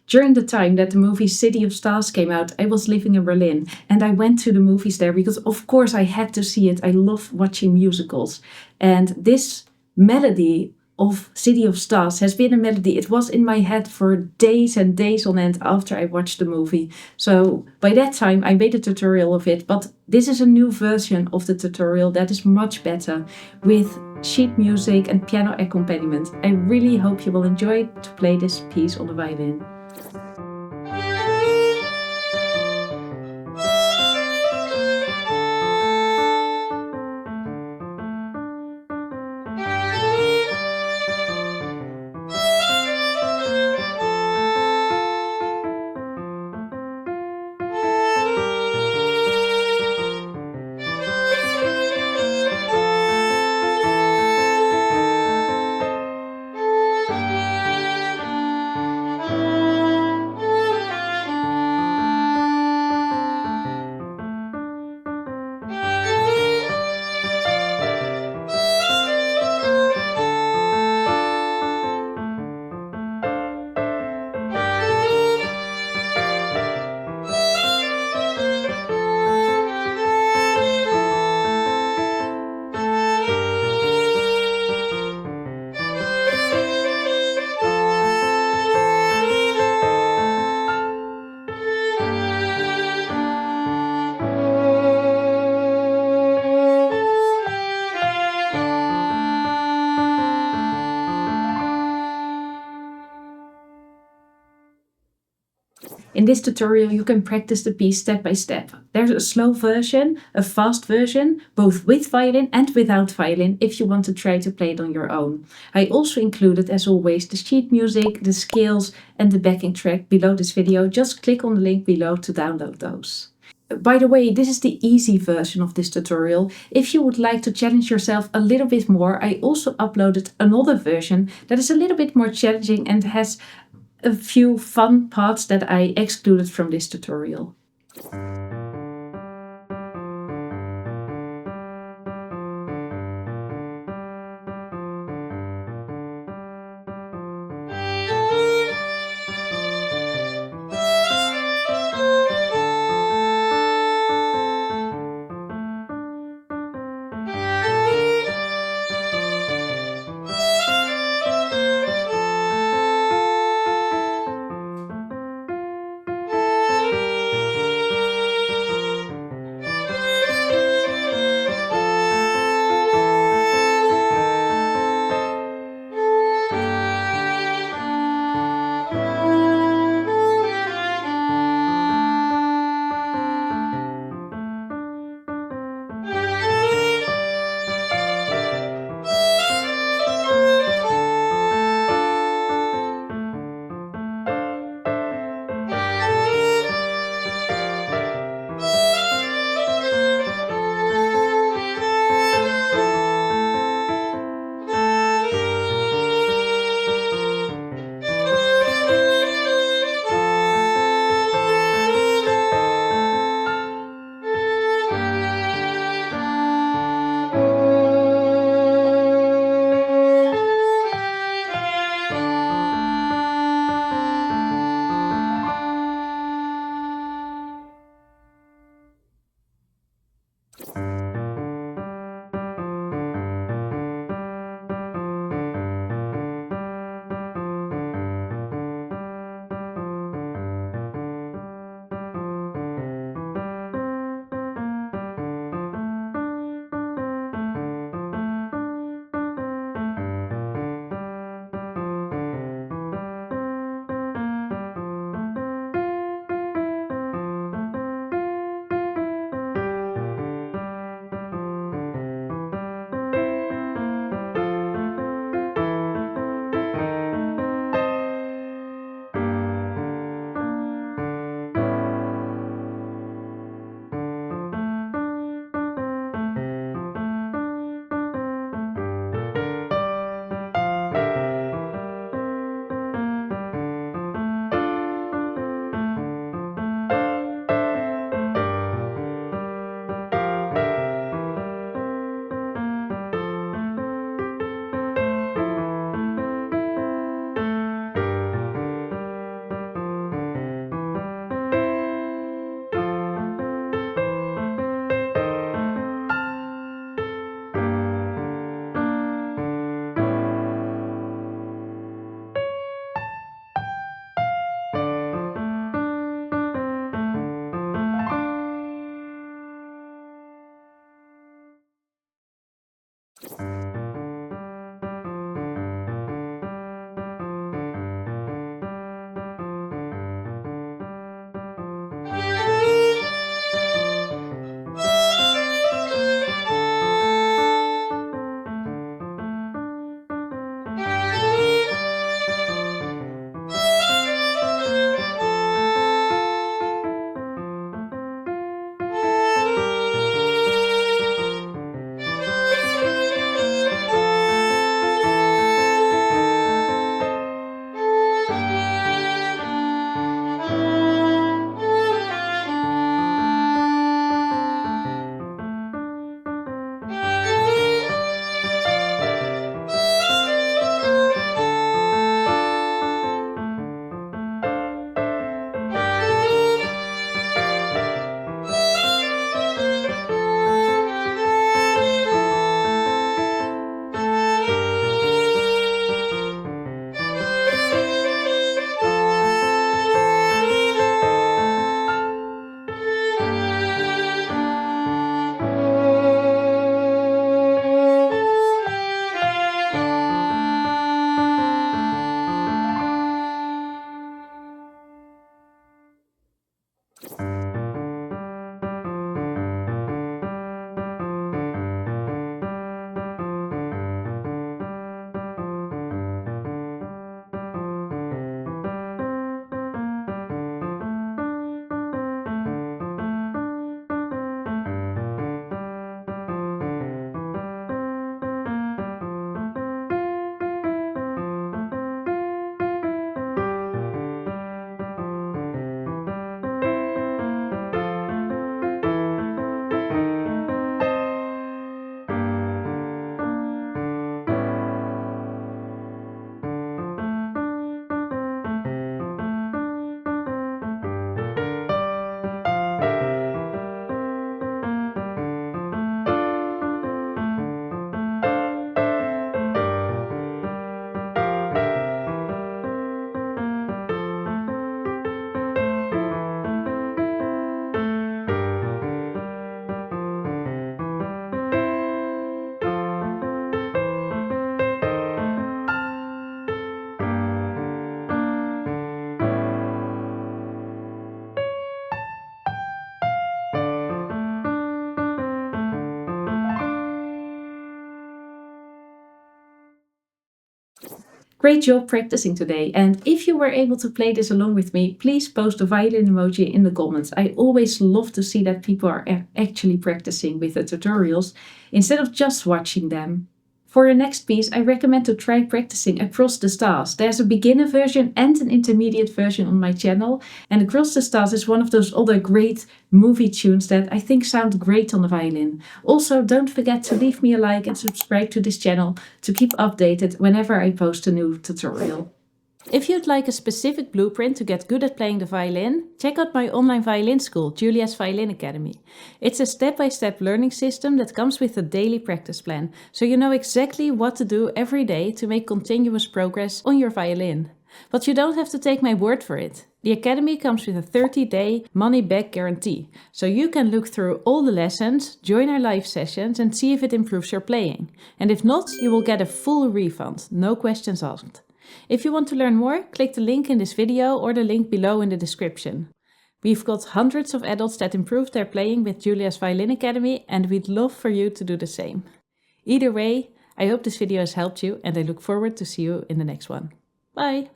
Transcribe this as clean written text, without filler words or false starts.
During the time that the movie City of Stars came out, I was living in Berlin and I went to the movies there because, of course, I had to see it. I love watching musicals. And this melody of City of Stars has been a melody. It was in my head for days and days on end after I watched the movie. So by that time, I made a tutorial of it. But this is a new version of the tutorial that is much better with sheet music and piano accompaniment. I really hope you will enjoy to play this piece on the violin. In this tutorial, you can practice the piece step by step. There's a slow version, a fast version, both with violin and without violin, if you want to try to play it on your own. I also included, as always, the sheet music, the scales, and the backing track below this video. Just click on the link below to download those. By the way, this is the easy version of this tutorial. If you would like to challenge yourself a little bit more, I also uploaded another version that is a little bit more challenging and has a few fun parts that I excluded from this tutorial. Great job practicing today, and if you were able to play this along with me, please post a violin emoji in the comments. I always love to see that people are actually practicing with the tutorials instead of just watching them. For your next piece, I recommend to try practicing Across the Stars. There's a beginner version and an intermediate version on my channel, and Across the Stars is one of those other great movie tunes that I think sound great on the violin. Also, don't forget to leave me a like and subscribe to this channel to keep updated whenever I post a new tutorial. If you'd like a specific blueprint to get good at playing the violin, check out my online violin school, Julia's Violin Academy. It's a step-by-step learning system that comes with a daily practice plan, so you know exactly what to do every day to make continuous progress on your violin. But you don't have to take my word for it. The Academy comes with a 30-day money-back guarantee, so you can look through all the lessons, join our live sessions and see if it improves your playing. And if not, you will get a full refund, no questions asked. If you want to learn more, click the link in this video or the link below in the description. We've got hundreds of adults that improve their playing with Julia's Violin Academy, and we'd love for you to do the same. Either way, I hope this video has helped you and I look forward to see you in the next one. Bye!